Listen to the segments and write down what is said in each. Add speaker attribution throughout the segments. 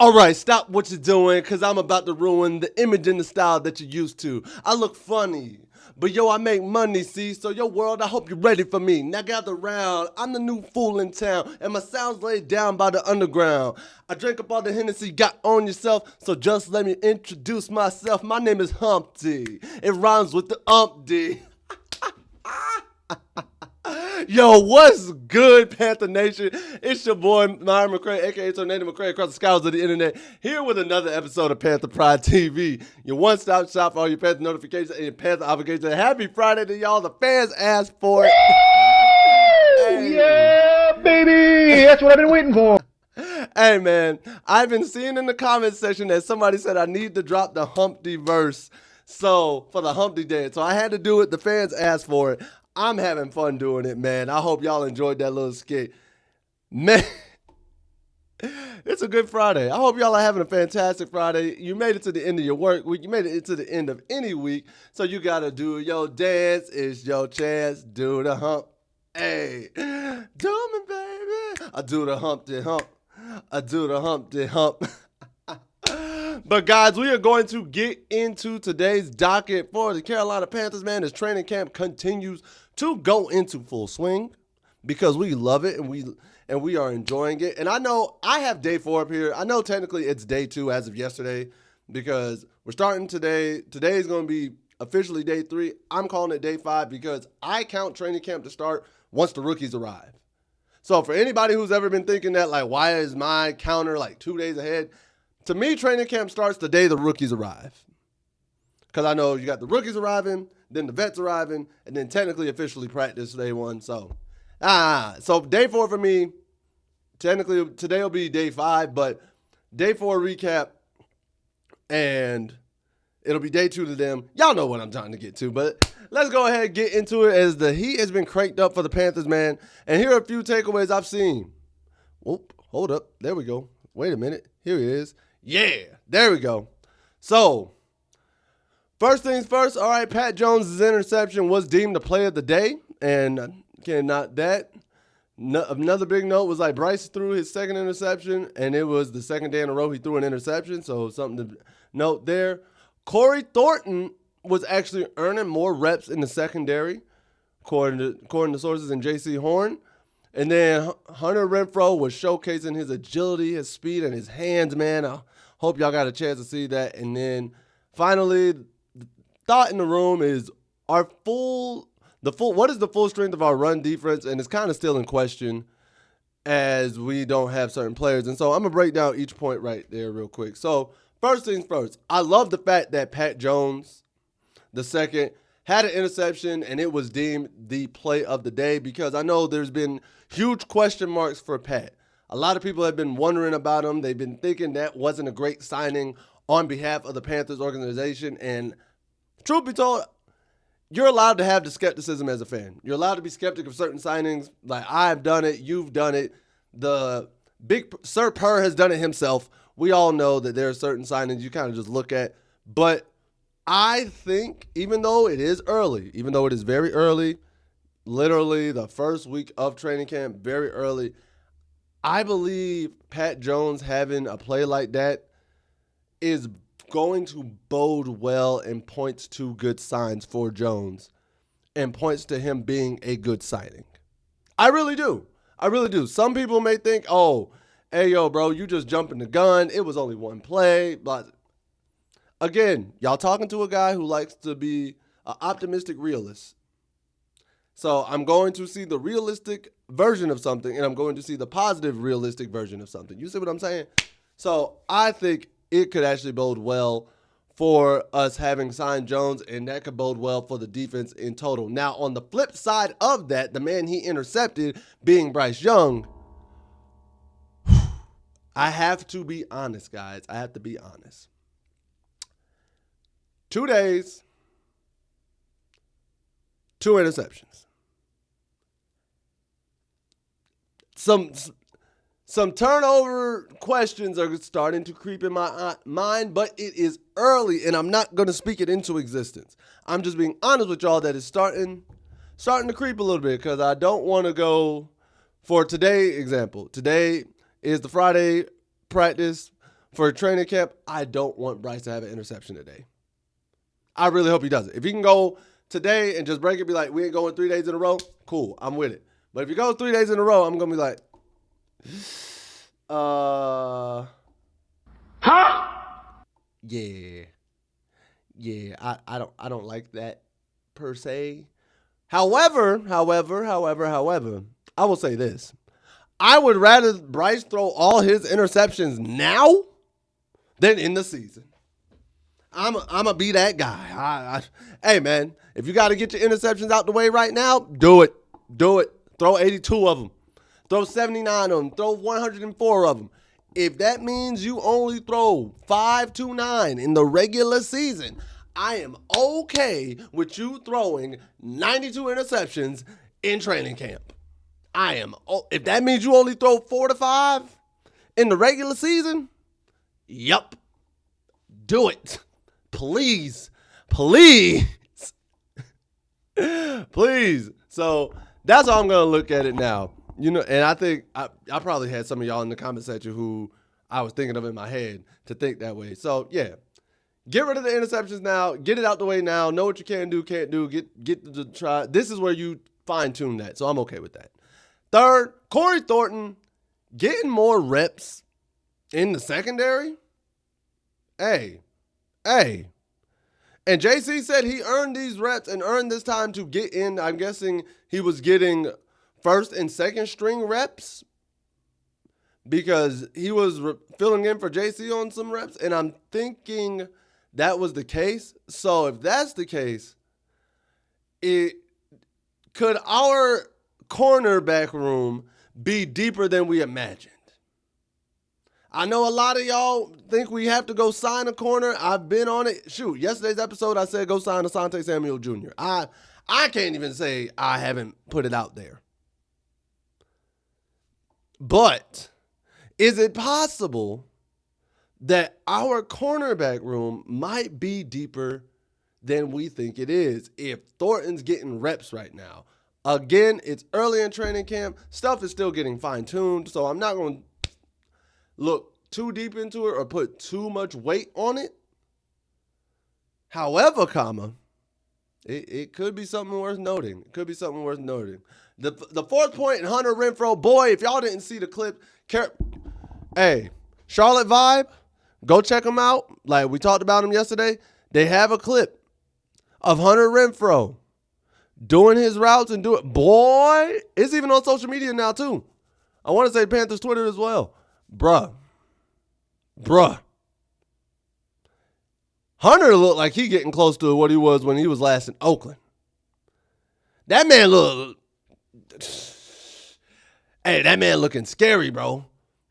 Speaker 1: All right, stop what you're doing because I'm about to ruin the image and the style that you're used to. I look funny, but yo, I make money, see? So, yo, world, I hope you're ready for me. Now gather round. I'm the new fool in town, and my sound's laid down by the underground. I drink up all the Hennessy you got on yourself, so just let me introduce myself. My name is Humpty. It rhymes with the umpty. Yo, what's good, Panther Nation? It's your boy, Myron McRae, a.k.a. Tornado McRae, across the skies of the internet, here with another episode of Panther Pride TV, your one-stop shop for all your Panther notifications and your Panther obligations. Happy Friday to y'all. The fans asked for it.
Speaker 2: Hey. Yeah, baby! That's what I've been waiting for.
Speaker 1: Hey, man, I've been seeing in the comment section that somebody said I need to drop the Humpty verse for the Humpty dance. So I had to do it. The fans asked for it. I'm having fun doing it, man. I hope y'all enjoyed that little skit. Man, it's a good Friday. I hope y'all are having a fantastic Friday. You made it to the end of your work week. You made it to the end of any week. So you got to do your dance. It's your chance. Do the hump. Hey, do me, baby. I do the Humpty hump. I do the Humpty hump. But, guys, we are going to get into today's docket for the Carolina Panthers, man, as training camp continues to go into full swing because we love it and we are enjoying it. And I know I have day 4 up here. I know technically it's day 2 as of yesterday because we're starting today. Today is going to be officially day 3. I'm calling it day 5 because I count training camp to start once the rookies arrive. So for anybody who's ever been thinking that, like, why is my counter like 2 days ahead? To me, training camp starts the day the rookies arrive. Because I know you got the rookies arriving, then the vets arriving, and then technically officially practice day 1. So day 4 for me, technically today will be day 5, but day 4 recap, and it'll be day 2 to them. Y'all know what I'm trying to get to, but let's go ahead and get into it as the heat has been cranked up for the Panthers, man. And here are a few takeaways I've seen. Whoop, hold up. There we go. Wait a minute. Here he is. Yeah, there we go. So, first things first, all right, Pat Jones' interception was deemed the play of the day, and not that. Another big note was like Bryce threw his second interception, and it was the second day in a row he threw an interception, so something to note there. Corey Thornton was actually earning more reps in the secondary, according to sources in J.C. Horn. And then Hunter Renfrow was showcasing his agility, his speed, and his hands, man. I hope y'all got a chance to see that. And then finally, the thought in the room is what is the full strength of our run defense? And it's kind of still in question as we don't have certain players. And so I'm going to break down each point right there real quick. So first things first, I love the fact that Pat Jones, the second, had an interception, and it was deemed the play of the day because I know there's been huge question marks for Pat. A lot of people have been wondering about him. They've been thinking that wasn't a great signing on behalf of the Panthers organization. And truth be told, you're allowed to have the skepticism as a fan. You're allowed to be skeptic of certain signings. Like, I've done it. You've done it. The big Sir Purr has done it himself. We all know that there are certain signings you kind of just look at. But I think even though it is very early, literally the first week of training camp, very early, I believe Pat Jones having a play like that is going to bode well and points to good signs for Jones and points to him being a good signing. I really do. Some people may think, oh, hey, yo, bro, you just jumping the gun. It was only one play. But again, y'all talking to a guy who likes to be an optimistic realist. So I'm going to see the realistic version of something, and I'm going to see the positive realistic version of something. You see what I'm saying? So I think it could actually bode well for us having signed Jones, and that could bode well for the defense in total. Now, on the flip side of that, the man he intercepted being Bryce Young, I have to be honest, guys. 2 days, 2 interceptions. Some turnover questions are starting to creep in my mind, but it is early, and I'm not going to speak it into existence. I'm just being honest with y'all that it's starting to creep a little bit because I don't want to go for today example. Today is the Friday practice for training camp, I don't want Bryce to have an interception today. I really hope he does it. If he can go today and just break it, be like, we ain't going 3 days in a row, cool, I'm with it. But if he goes 3 days in a row, I'm going to be like, yeah, I don't like that per se. However, I will say this. I would rather Bryce throw all his interceptions now than in the season. I'm a be that guy. Hey, man, if you got to get your interceptions out the way right now, do it. Do it. Throw 82 of them. Throw 79 of them. Throw 104 of them. If that means you only throw 5 to 9 in the regular season, I am okay with you throwing 92 interceptions in training camp. If that means you only throw 4 to 5 in the regular season, yup. Do it. Please. Please. Please. So that's how I'm going to look at it now. You know, and I think I probably had some of y'all in the comment section who I was thinking of in my head to think that way. So, yeah. Get rid of the interceptions now. Get it out the way now. Know what you can do, can't do. Get to try. This is where you fine-tune that. So I'm okay with that. Third, Corey Thornton getting more reps in the secondary. Hey. And JC said he earned these reps and earned this time to get in. I'm guessing he was getting first and second string reps because he was filling in for JC on some reps. And I'm thinking that was the case. So if that's the case, could our cornerback room be deeper than we imagined? I know a lot of y'all think we have to go sign a corner. I've been on it. Shoot, yesterday's episode I said go sign Asante Samuel Jr. I can't even say I haven't put it out there. But is it possible that our cornerback room might be deeper than we think it is if Thornton's getting reps right now? Again, it's early in training camp. Stuff is still getting fine-tuned, so I'm not going to look too deep into it or put too much weight on it. However, it could be something worth noting. The fourth point in Hunter Renfrow, boy, if y'all didn't see the clip, hey, Charlotte Vibe, go check them out. Like we talked about them yesterday. They have a clip of Hunter Renfrow doing his routes and do it. Boy, it's even on social media now too. I want to say Panthers Twitter as well. Bruh. Hunter looked like he getting close to what he was when he was last in Oakland. That man looking scary, bro.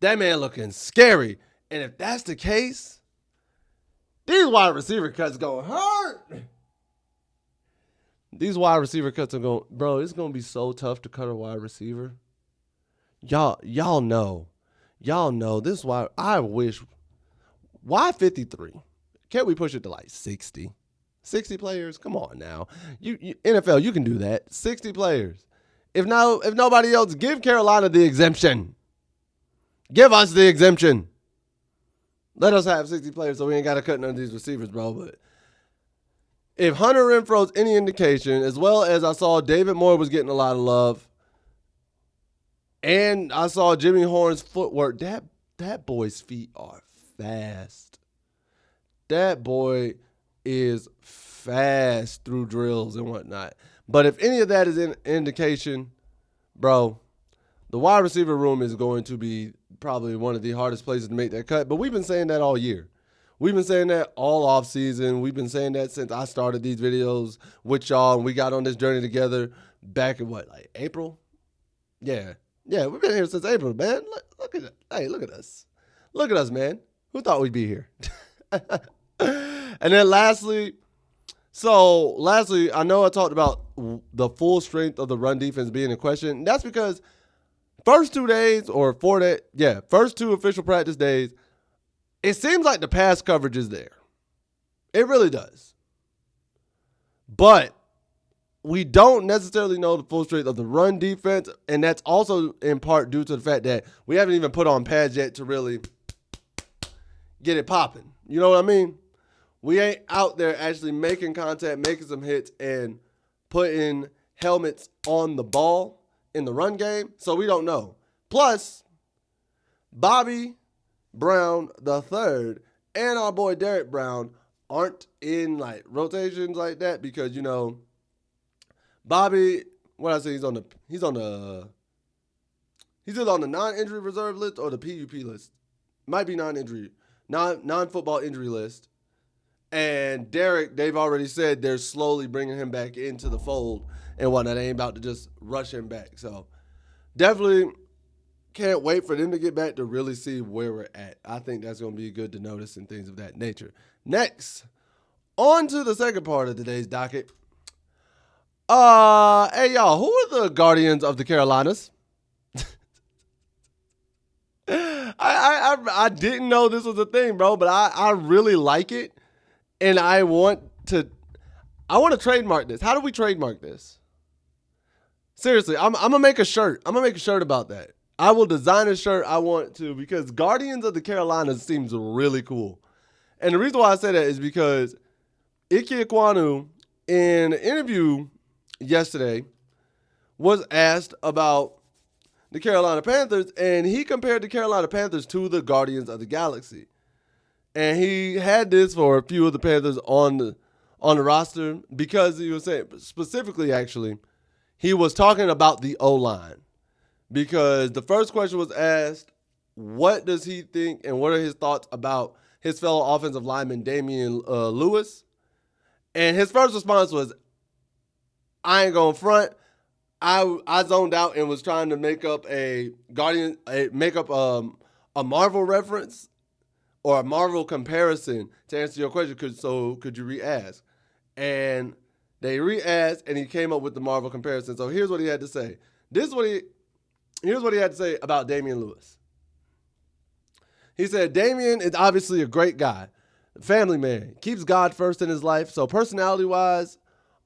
Speaker 1: That man looking scary. And if that's the case, these wide receiver cuts going to hurt. These wide receiver cuts are going, bro, it's going to be so tough to cut a wide receiver. Y'all know this why I wish. Why 53? Can't we push it to like 60? 60 players? Come on now. You NFL, you can do that. 60 players. If nobody else, give Carolina the exemption. Give us the exemption. Let us have 60 players so we ain't got to cut none of these receivers, bro. But if Hunter Renfrow's any indication, as well as I saw David Moore was getting a lot of love, and I saw Jimmy Horn's footwork, that boy's feet are fast. That boy is fast through drills and whatnot. But if any of that is an indication, bro, the wide receiver room is going to be probably one of the hardest places to make that cut. But we've been saying that all year. We've been saying that all offseason. We've been saying that since I started these videos with y'all and we got on this journey together back in April? Yeah, we've been here since April, man. Look at it. Hey, look at us. Look at us, man. Who thought we'd be here? And then lastly, I know I talked about the full strength of the run defense being in question. That's because first 2 days or 4 days, first 2 official practice days, it seems like the pass coverage is there. It really does. But we don't necessarily know the full strength of the run defense, and that's also in part due to the fact that we haven't even put on pads yet to really get it popping. You know what I mean? We ain't out there actually making contact, making some hits, and putting helmets on the ball in the run game, so we don't know. Plus, Bobby Brown the third and our boy Derek Brown aren't in like rotations like that because Bobby, what I say, he's either on the non-injury reserve list or the PUP list. Might be non-injury, non-football injury list. And Derek, they've already said they're slowly bringing him back into the fold and whatnot. They ain't about to just rush him back. So definitely can't wait for them to get back to really see where we're at. I think that's going to be good to notice and things of that nature. Next, on to the second part of today's docket. Hey, y'all, who are the Guardians of the Carolinas? I didn't know this was a thing, bro, but I really like it. And I want to trademark this. How do we trademark this? Seriously, I'm gonna make a shirt. I'm gonna make a shirt about that. I will design a shirt. I want to because Guardians of the Carolinas seems really cool. And the reason why I say that is because Ike Ekwonu, in an interview yesterday, was asked about the Carolina Panthers, and he compared the Carolina Panthers to the Guardians of the Galaxy. And he had this for a few of the Panthers on the roster because he was saying, specifically actually, he was talking about the O-line. Because the first question was asked, what does he think and what are his thoughts about his fellow offensive lineman Damian Lewis? And his first response was, I ain't going to front. I zoned out and was trying to make up a Marvel reference or a Marvel comparison to answer your question. Could you re-ask? And they re-asked, and he came up with the Marvel comparison. So here's what he had to say. Here's what he had to say about Damian Lewis. He said, Damian is obviously a great guy, family man, keeps God first in his life. So personality-wise,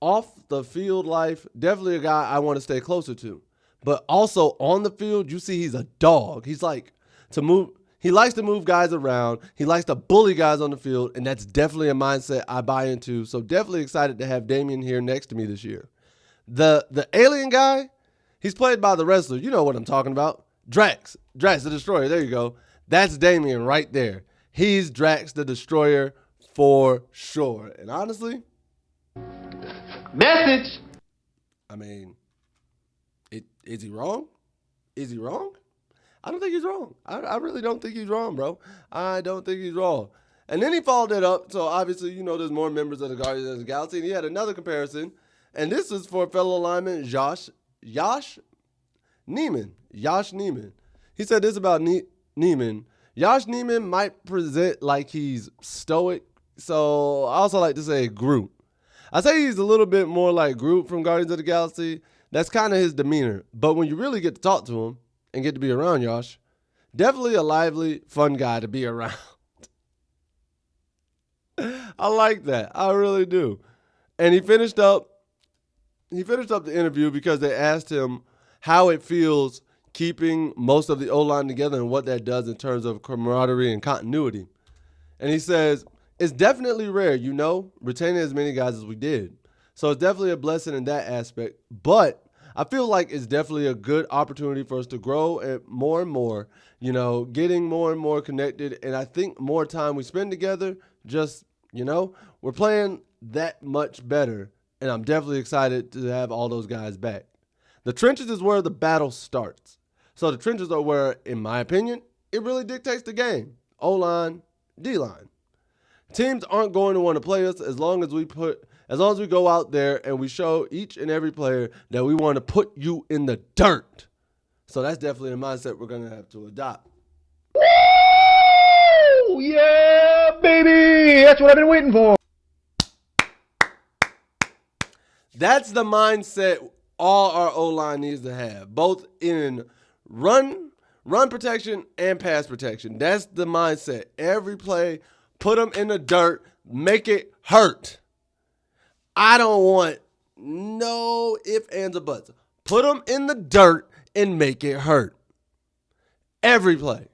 Speaker 1: off the field life, definitely a guy I want to stay closer to. But also on the field, you see he's a dog. He likes to move guys around. He likes to bully guys on the field, and that's definitely a mindset I buy into. So definitely excited to have Damian here next to me this year. The alien guy, he's played by the wrestler. You know what I'm talking about. Drax the Destroyer. There you go. That's Damian right there. He's Drax the Destroyer for sure. And honestly,
Speaker 2: Message.
Speaker 1: I mean, is he wrong? Is he wrong? I don't think he's wrong. I really don't think he's wrong, bro. I don't think he's wrong. And then he followed it up. So obviously, there's more members of the Guardians of the Galaxy. And he had another comparison. And this is for fellow lineman Josh Neiman. He said this about Neiman. Josh Neiman might present like he's stoic. So I also like to say Groot. I say he's a little bit more like Groot from Guardians of the Galaxy. That's kind of his demeanor. But when you really get to talk to him and get to be around Josh, definitely a lively, fun guy to be around. I like that. I really do. And he finished up the interview because they asked him how it feels keeping most of the O-line together and what that does in terms of camaraderie and continuity. And he says, it's definitely rare, retaining as many guys as we did. So it's definitely a blessing in that aspect. But I feel like it's definitely a good opportunity for us to grow and more, getting more and more connected. And I think more time we spend together, we're playing that much better. And I'm definitely excited to have all those guys back. The trenches is where the battle starts. So the trenches are where, in my opinion, it really dictates the game. O-line, D-line. Teams aren't going to want to play us as long as we go out there and we show each and every player that we want to put you in the dirt. So that's definitely a mindset we're going to have to adopt.
Speaker 2: Woo! Yeah, baby! That's what I've been waiting for.
Speaker 1: That's the mindset all our O-line needs to have, both in run protection and pass protection. That's the mindset. Every play, put them in the dirt, make it hurt. I don't want no ifs, ands, or buts. Put them in the dirt and make it hurt. Every play.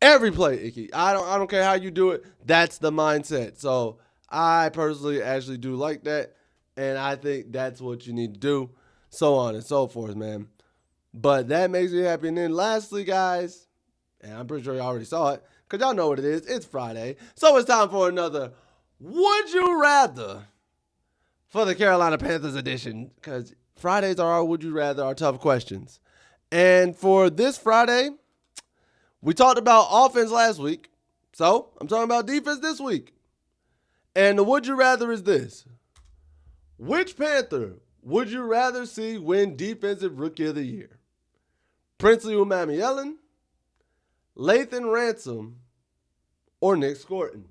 Speaker 1: Every play, Icky. I don't care how you do it. That's the mindset. So I personally actually do like that, and I think that's what you need to do. So on and so forth, man. But that makes me happy. And then lastly, guys, and I'm pretty sure you already saw it, because y'all know what it is. It's Friday. So it's time for another Would You Rather for the Carolina Panthers edition. Because Fridays are our Would You Rather, our tough questions. And for this Friday, we talked about offense last week. So I'm talking about defense this week. And the Would You Rather is this. Which Panther would you rather see win Defensive Rookie of the Year? Princely Umaga-Yellen, Lathan Ransom, or Nick Scorton?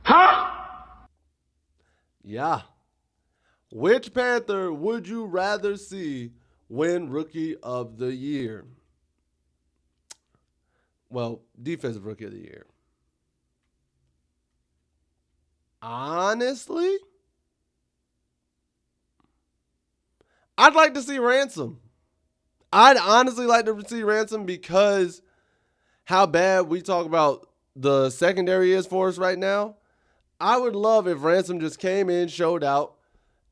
Speaker 2: Huh?
Speaker 1: Yeah. Which Panther would you rather see win Rookie of the Year? Well, Defensive Rookie of the Year. Honestly, I'd like to see Ransom. I'd honestly like to see Ransom because how bad we talk about the secondary is for us right now. I would love if Ransom just came in, showed out,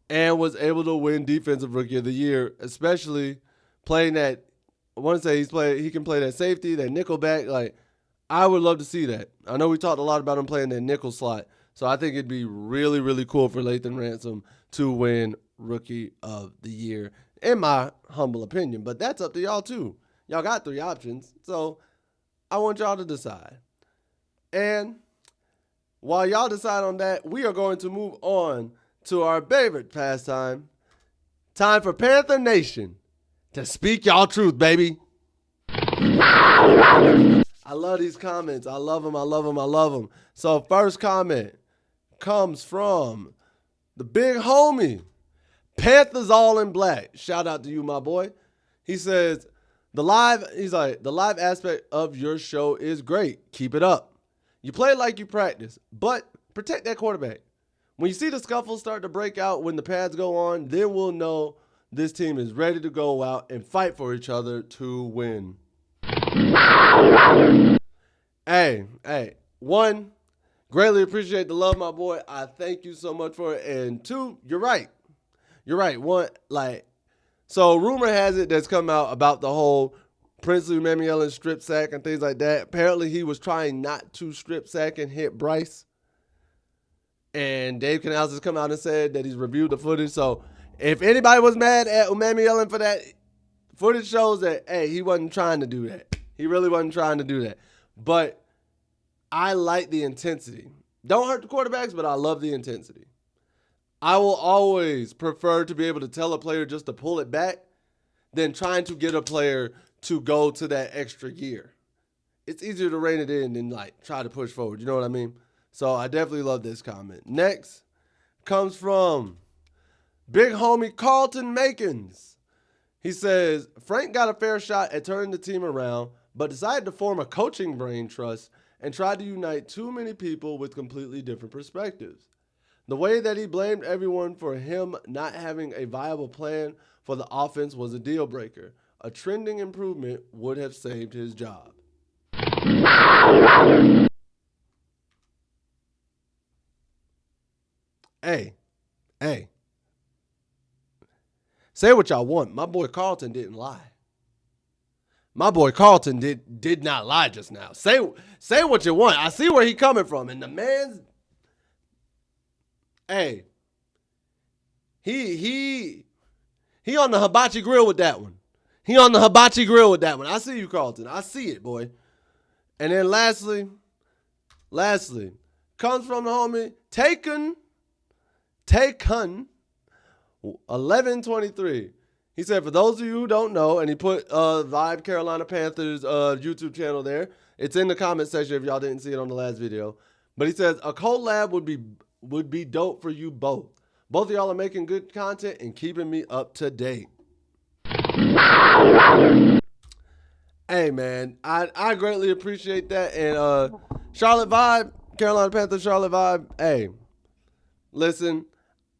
Speaker 1: and was able to win Defensive Rookie of the Year, especially playing that. I want to say he can play that safety, that nickel back. Like, I would love to see that. I know we talked a lot about him playing that nickel slot, so I think it'd be really, really cool for Lathan Ransom to win Rookie of the Year, in my humble opinion. But that's up to y'all too. Y'all got 3 options, so I want y'all to decide. And while y'all decide on that, we are going to move on to our favorite pastime. Time for Panther Nation to speak y'all truth, baby. I love these comments. I love them. I love them. I love them. So first comment comes from the big homie, Panthers All in Black. Shout out to you, my boy. He says, the live aspect of your show is great. Keep it up. You play like you practice, but protect that quarterback. When you see the scuffles start to break out when the pads go on, then we'll know this team is ready to go out and fight for each other to win. Hey, one, greatly appreciate the love, my boy. I thank you so much for it. And 2, you're right. One, so rumor has it that's come out about the whole Princely Umaga-Yellen strip sack and things like that. Apparently he was trying not to strip sack and hit Bryce. And Dave Canales has come out and said that he's reviewed the footage. So if anybody was mad at Umaga-Yellen for that, footage shows that, hey, he wasn't trying to do that. He really wasn't trying to do that. But I like the intensity. Don't hurt the quarterbacks, but I love the intensity. I will always prefer to be able to tell a player just to pull it back than trying to get a player to go to that extra gear. It's easier to rein it in than try to push forward. You know what I mean? So I definitely love this comment. Next comes from big homie Carlton Makins. He says, Frank got a fair shot at turning the team around, but decided to form a coaching brain trust and tried to unite too many people with completely different perspectives. The way that he blamed everyone for him not having a viable plan for the offense was a deal breaker. A trending improvement would have saved his job. Hey. Say what y'all want. My boy Carlton didn't lie. My boy Carlton did not lie just now. Say what you want. I see where he coming from. And the man's, hey, he on the hibachi grill with that one. I see you, Carlton. I see it, boy. And then lastly, comes from the homie Taken 1123. He said, for those of you who don't know, and he put Vibe Carolina Panthers YouTube channel there. It's in the comment section if y'all didn't see it on the last video. But he says, a collab would be dope for you both. Both of y'all are making good content and keeping me up to date. Hey, man, I greatly appreciate that. And Charlotte Vibe, Carolina Panthers, Charlotte Vibe, hey, listen,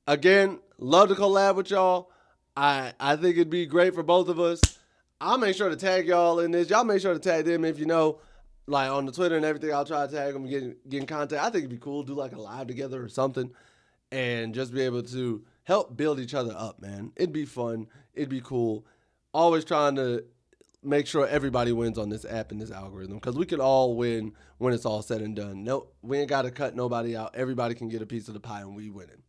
Speaker 1: again, love to collab with y'all. I think it'd be great for both of us. I'll make sure to tag y'all in this. Y'all make sure to tag them if you know. like on the Twitter and everything, I'll try to tag them and get in contact. I think it'd be cool, do like a live together or something, and just be able to help build each other up, man. It'd be fun. It'd be cool. Always trying to make sure everybody wins on this app and this algorithm, because we can all win when it's all said and done. No, we ain't got to cut nobody out. Everybody can get a piece of the pie and we winning.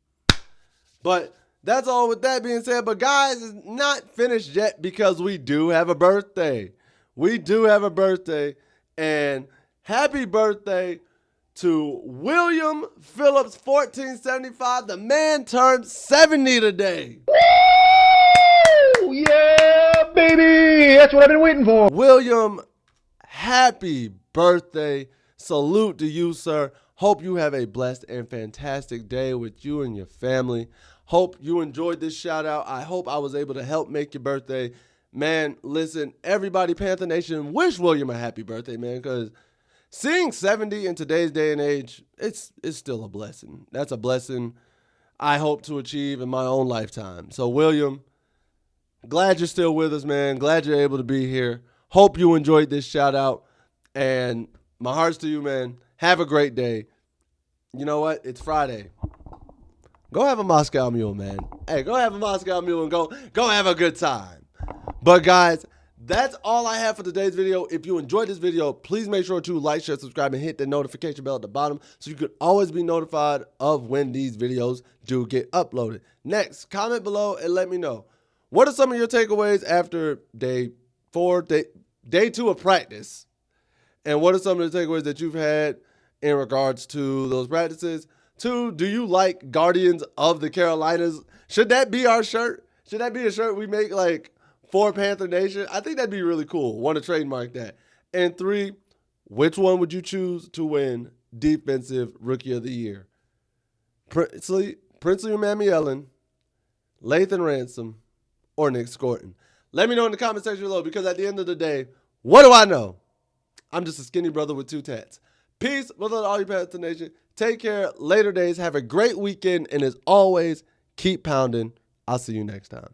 Speaker 1: But that's all with that being said. But guys, it's not finished yet, because we do have a birthday. We do have a birthday. And happy birthday to William Phillips, 1475. The man turned 70 today.
Speaker 2: Woo! Yeah, baby! That's what I've been waiting for.
Speaker 1: William, happy birthday. Salute to you, sir. Hope you have a blessed and fantastic day with you and your family. Hope you enjoyed this shout out. I hope I was able to help make your birthday. Man, listen, everybody, Panther Nation, wish William a happy birthday, man, because seeing 70 in today's day and age, it's still a blessing. That's a blessing I hope to achieve in my own lifetime. So, William, glad you're still with us, man. Glad you're able to be here. Hope you enjoyed this shout out. And my heart's to you, man. Have a great day. You know what? It's Friday. Go have a Moscow Mule, man. Hey, go have a Moscow Mule and go have a good time. But guys, that's all I have for today's video. If you enjoyed this video, please make sure to like, share, subscribe, and hit the notification bell at the bottom so you could always be notified of when these videos do get uploaded. Next, comment below and let me know, what are some of your takeaways after day 2 of practice? And what are some of the takeaways that you've had in regards to those practices? 2, do you like Guardians of the Carolinas? Should that be our shirt? Should that be a shirt we make like for Panther Nation? I think that'd be really cool. Want to trademark that. And 3, which one would you choose to win Defensive Rookie of the Year? Princely Mamiellen, Lathan Ransom, or Nick Scorton? Let me know in the comment section below, because at the end of the day, what do I know? I'm just a skinny brother with 2 tats. Peace with all you Panther Nation. Take care. Later days. Have a great weekend. And as always, keep pounding. I'll see you next time.